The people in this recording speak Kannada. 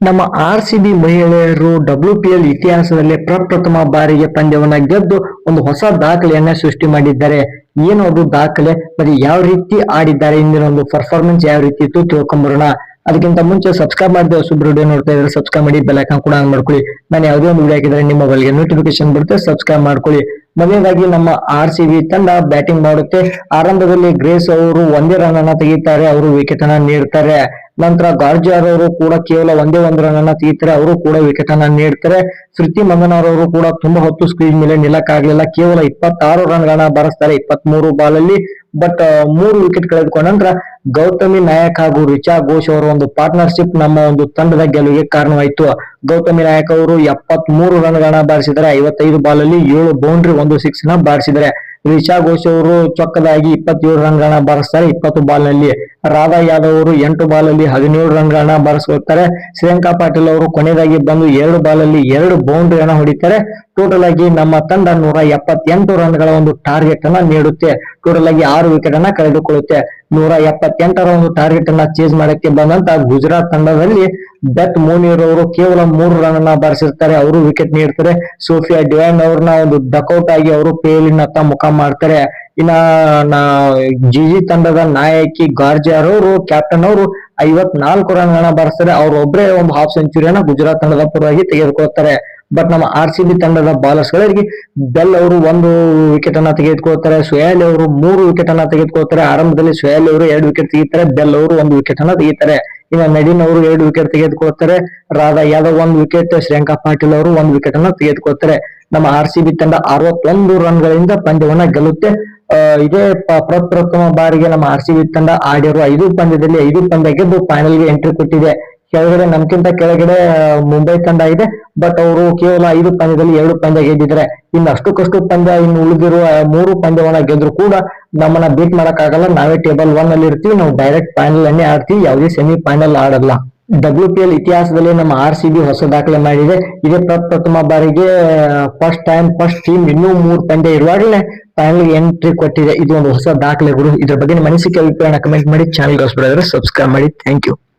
ನಮ್ಮ RCB ಮಹಿಳೆಯರು WPL ಇತಿಹಾಸದಲ್ಲಿ ಪ್ರಪ್ರಥಮ ಬಾರಿಗೆ ಪಂದ್ಯವನ್ನ ಗೆದ್ದು ಒಂದು ಹೊಸ ದಾಖಲೆಯನ್ನ ಸೃಷ್ಟಿ ಮಾಡಿದ್ದಾರೆ. ಏನು ಅದು ದಾಖಲೆ ಮತ್ತೆ ಯಾವ ರೀತಿ ಆಡಿದ್ದಾರೆ, ಇಂದಿನ ಒಂದು ಪರ್ಫಾರ್ಮೆನ್ಸ್ ಯಾವ ರೀತಿ ಇತ್ತು ತಿಳ್ಕೊಂಬರೋಣ. ಅದಕ್ಕಿಂತ ಮುಂಚೆ ಸಬ್ಸ್ಕ್ರೈಬ್ ಮಾಡಿದ್ರೆ ಹೊಸಬ್ರು ವಿಡಿಯೋ ನೋಡ್ತಾ ಇದ್ರೆ ಸಬ್ಸ್ಕ್ರೈಬ್ ಮಾಡಿ, ಬೆಲ್ ಐಕಾನ್ ಕೂಡ ಆನ್ ಮಾಡ್ಕೊಳ್ಳಿ. ನಾನು ಯಾವುದೇ ಒಂದು ವಿಡಿಯೋ ಹಾಕಿದ್ರೆ ನಿಮ್ಮ ಮೊಬೈಲ್ಗೆ ನೋಟಿಫಿಕೇಶನ್ ಬರುತ್ತೆ, ಸಬ್ಸ್ಕ್ರೈಬ್ ಮಾಡ್ಕೊಳ್ಳಿ. ಮೊದಲನೇದಾಗಿ ನಮ್ಮ RCB ತಂಡ ಬ್ಯಾಟಿಂಗ್ ಮಾಡುತ್ತೆ. ಆರಂಭದಲ್ಲಿ ಗ್ರೇಸ್ ಅವರು ಒಂದೇ ರನ್ ಅನ್ನ ತೆಗಿತಾರೆ, ಅವರು ವಿಕೆಟ್ ಅನ್ನ ನೀಡ್ತಾರೆ. ನಂತರ ಗಾರ್ಜಿಯಾರ್ ಅವರು ಕೂಡ ಕೇವಲ ಒಂದೇ ಒಂದು ರನ್ ಅನ್ನ ತೆಗಿತಾರೆ, ಅವರು ಕೂಡ ವಿಕೆಟ್ ಅನ್ನ ನೀಡ್ತಾರೆ. ಸ್ಮೃತಿ ಮಂದನಾರ್ ಅವರು ಕೂಡ ತುಂಬಾ ಹೊತ್ತು ಸ್ಕ್ರೀನ್ ಮೇಲೆ ನಿಲ್ಲಕ್ಕಾಗ್ಲಿಲ್ಲ, ಕೇವಲ 26 ರನ್ ಗಳನ್ನ ಬಾರಿಸ್ತಾರೆ 23 ಬಾಲ್ ಅಲ್ಲಿ. ಬಟ್ 3 ವಿಕೆಟ್ ಕಳೆದುಕೊಂಡ ನಂತರ ಗೌತಮಿ ನಾಯಕ್ ಹಾಗೂ ರಿಚಾ ಘೋಷ್ ಅವರ ಒಂದು ಪಾರ್ಟ್ನರ್ಶಿಪ್ ನಮ್ಮ ಒಂದು ತಂಡದ ಗೆಲುವಿಗೆ ಕಾರಣವಾಯಿತು. ಗೌತಮಿ ನಾಯಕ್ ಅವರು 73 ರನ್ ಗಳನ್ನ ಬಾರಿಸಿದರೆ 55 ಬಾಲ್ ಅಲ್ಲಿ 7 ಬೌಂಡ್ರಿ 1 ಸಿಕ್ಸ್ ನ ಬಾರಿಸಿದರೆ. ರಿಚಾ ಘೋಷ್ ಅವರು ಚೊಕ್ಕದಾಗಿ 27 ರನ್ ಗಳನ್ನ ಬಾರಿಸ್ತಾರೆ 20 ಬಾಲ್ ನಲ್ಲಿ. ರಾಧಾ ಯಾದವ್ ಅವರು 8 ಬಾಲ್ ಅಲ್ಲಿ 17 ರನ್ ಗಳನ್ನ ಬಾರಿಸ್ಕೊಳ್ತಾರೆ. ಶ್ರೇಯಾಂಕಾ ಪಾಟೀಲ್ ಅವರು ಕೊನೆಯದಾಗಿ ಬಂದು 2 ಬಾಲ್ ಅಲ್ಲಿ 2 ಬೌಂಡ್ರಿಯನ್ನ ಹೊಡಿತಾರೆ. ಟೋಟಲ್ ಆಗಿ ನಮ್ಮ ತಂಡ 178 ರನ್ ಗಳ ಒಂದು ಟಾರ್ಗೆಟ್ ಅನ್ನ ನೀಡುತ್ತೆ. ಟೋಟಲ್ ಆಗಿ 6 ವಿಕೆಟ್ ಅನ್ನ ಕಳೆದುಕೊಳ್ಳುತ್ತೆ. 178 ರ ಒಂದು ಟಾರ್ಗೆಟ್ ಅನ್ನ ಚೇಸ್ ಮಾಡಕ್ಕೆ ಬಂದಂತ ಗುಜರಾತ್ ತಂಡದಲ್ಲಿ ಬೆತ್ ಮೋನಿರ್ ಅವರು ಕೇವಲ 3 ರನ್ ಅನ್ನ ಬಾರಿಸಿರ್ತಾರೆ, ಅವರು ವಿಕೆಟ್ ನೀಡ್ತಾರೆ. ಸೋಫಿಯಾ ಡಿವೈನ್ ಅವ್ರನ್ನ ಒಂದು ಡಕೌಟ್ ಆಗಿ ಅವರು ಪೇಲಿನತ್ತ ಮುಖ ಮಾಡ್ತಾರೆ. ಇನ್ನ ಜಿಜಿ ತಂಡದ ನಾಯಕಿ ಗಾರ್ಜಿಯಾರ್ ಅವರು, ಕ್ಯಾಪ್ಟನ್ ಅವರು 54 ರನ್ ಗಳನ್ನ ಬಾರಿಸ್ತಾರೆ, ಅವ್ರೊಬ್ಬರೇ ಒಂದು ಹಾಫ್ ಸೆಂಚುರಿಯನ್ನ ಗುಜರಾತ್ ತಂಡದ ಪರವಾಗಿ ತೆಗೆದುಕೊಳ್ತಾರೆ. ಬಟ್ ನಮ್ಮ RCB ತಂಡದ ಬಾಲರ್ಸ್ ಗಳಿಗೆ ಬೆಲ್ ಅವರು 1 ವಿಕೆಟ್ ಅನ್ನ ತೆಗೆದುಕೊಳ್ತಾರೆ, ಸೊಯಾಲಿ ಅವರು 3 ವಿಕೆಟ್ ಅನ್ನ ತೆಗೆದುಕೊಳ್ತಾರೆ. ಆರಂಭದಲ್ಲಿ ಸೊಯಾಲಿ ಅವರು 2 ವಿಕೆಟ್ ತೆಗಿತಾರೆ, ಬೆಲ್ ಅವರು 1 ವಿಕೆಟ್ ಅನ್ನ ತೆಗಿತಾರೆ. ಇನ್ನು ನಡೀನ್ ಅವರು 2 ವಿಕೆಟ್ ತೆಗೆದುಕೊಳ್ತಾರೆ, ರಾಧಾ ಯಾದವ್ 1 ವಿಕೆಟ್, ಶ್ರೇಯಾಂಕಾ ಪಾಟೀಲ್ ಅವರು 1 ವಿಕೆಟ್ ಅನ್ನ ತೆಗೆದುಕೊಳ್ತಾರೆ. ನಮ್ಮ RCB ತಂಡ 61 ರನ್ ಗಳಿಂದ ಪಂದ್ಯವನ್ನ ಗೆಲ್ಲುತ್ತೆ. ಇದೇ ಪ್ರಪ್ರಥಮ ಬಾರಿಗೆ ನಮ್ಮ RCB ತಂಡ ಆಡಿರುವ 5 ಪಂದ್ಯದಲ್ಲಿ 5 ಪಂದ್ಯ ಗೆದ್ದು ಫೈನಲ್ ಗೆ ಎಂಟ್ರಿ ಕೊಟ್ಟಿದೆ. ಕೆಳಗಡೆ ನಮ್ಗಿಂತ ಕೆಳಗಡೆ ಮುಂಬೈ ತಂಡ ಇದೆ, ಬಟ್ ಅವರು ಕೇವಲ 5 ಪಂದ್ಯದಲ್ಲಿ 2 ಪಂದ್ಯ ಗೆದ್ದಿದ್ದಾರೆ. ಇನ್ನು ಅಷ್ಟಕ್ಕಷ್ಟು ಪಂದ್ಯ ಇನ್ನು ಉಳಿದಿರುವ 3 ಪಂದ್ಯವನ್ನ ಗೆದ್ರು ಕೂಡ ನಮ್ಮನ್ನ ಬೀಟ್ ಮಾಡಕ್ ಆಗಲ್ಲ. ನಾವೇ ಟೇಬಲ್ 1 ಅಲ್ಲಿ ಇರ್ತೀವಿ, ನಾವು ಡೈರೆಕ್ಟ್ ಫೈನಲ್ ಅನ್ನೇ ಆಡ್ತೀವಿ, ಯಾವುದೇ ಸೆಮಿ ಫೈನಲ್ ಆಡಲ್ಲ. WPL ಇತಿಹಾಸದಲ್ಲಿ ನಮ್ಮ RCB ಹೊಸ ದಾಖಲೆ ಮಾಡಿದೆ. ಇದೇ ಪ್ರಪ್ರಥಮ ಬಾರಿಗೆ ಫಸ್ಟ್ ಟೀಮ್ ಇನ್ನೂ 3 ಪಂದ್ಯ ಇರುವಾಗಲೇ ಫೈನಲ್ ಎಂಟ್ರಿ ಕೊಟ್ಟಿದೆ. ಇದು ಒಂದು ಹೊಸ ದಾಖಲೆಗಳು. ಇದ್ರ ಬಗ್ಗೆ ನಿಮ್ಮ ಅನಿಸಿಕೆ ಅಭಿಪ್ರಾಯ ಕಮೆಂಟ್ ಮಾಡಿ, ಚಾನಲ್ ಸಬ್ಸ್ಕ್ರೈಬ್ ಮಾಡಿ. Thank you.